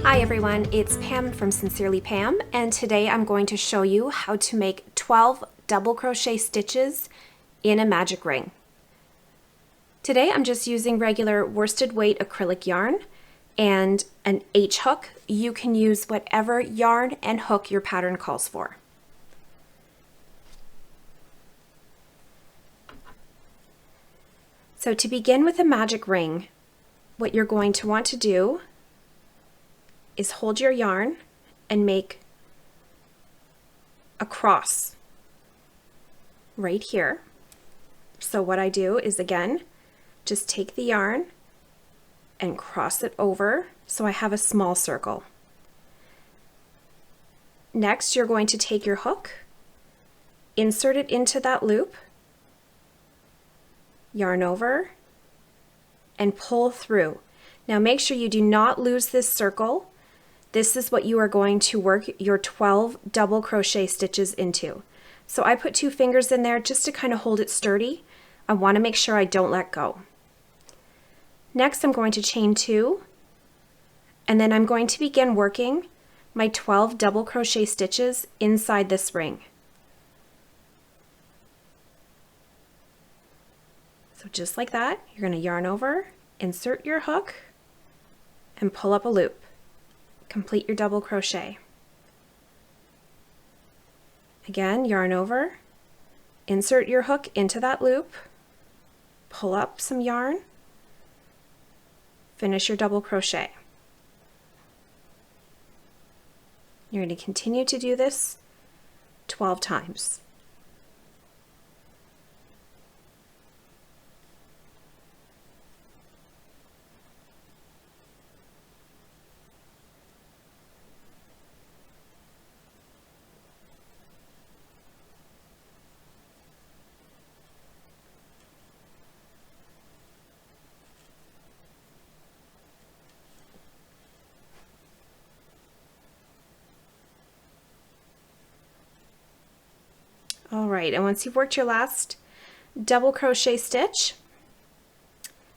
Hi everyone, it's Pam from Sincerely Pam, and today I'm going to show you how to make 12 double crochet stitches in a magic ring. Today I'm just using regular worsted weight acrylic yarn and an H hook. You can use whatever yarn and hook your pattern calls for. So to begin with a magic ring, what you're going to want to do is hold your yarn and make a cross right here. So what I do is, again, just take the yarn and cross it over so I have a small circle. Next, you're going to take your hook, insert it into that loop, yarn over, and pull through. Now make sure you do not lose this circle. This is what you are going to work your 12 double crochet stitches into. So I put 2 fingers in there just to kind of hold it sturdy. I want to make sure I don't let go. Next, I'm going to chain 2, and then I'm going to begin working my 12 double crochet stitches inside this ring. So just like that, you're going to yarn over, insert your hook, and pull up a loop. Complete your double crochet. Again, yarn over, insert your hook into that loop, pull up some yarn, finish your double crochet. You're going to continue to do this 12 times. All right, and once you've worked your last double crochet stitch,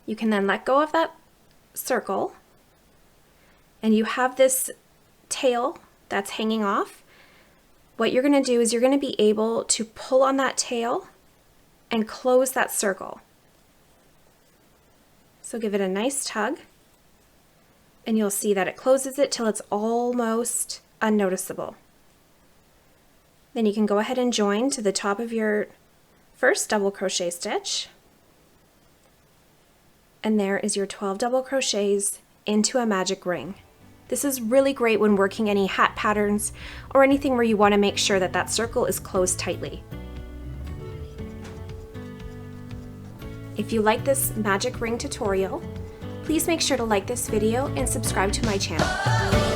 you can then let go of that circle, and you have this tail that's hanging off. What you're going to do is you're going to be able to pull on that tail and close that circle. So give it a nice tug, and you'll see that it closes it till it's almost unnoticeable. Then you can go ahead and join to the top of your first double crochet stitch. And there is your 12 double crochets into a magic ring. This is really great when working any hat patterns or anything where you want to make sure that that circle is closed tightly. If you like this magic ring tutorial, please make sure to like this video and subscribe to my channel.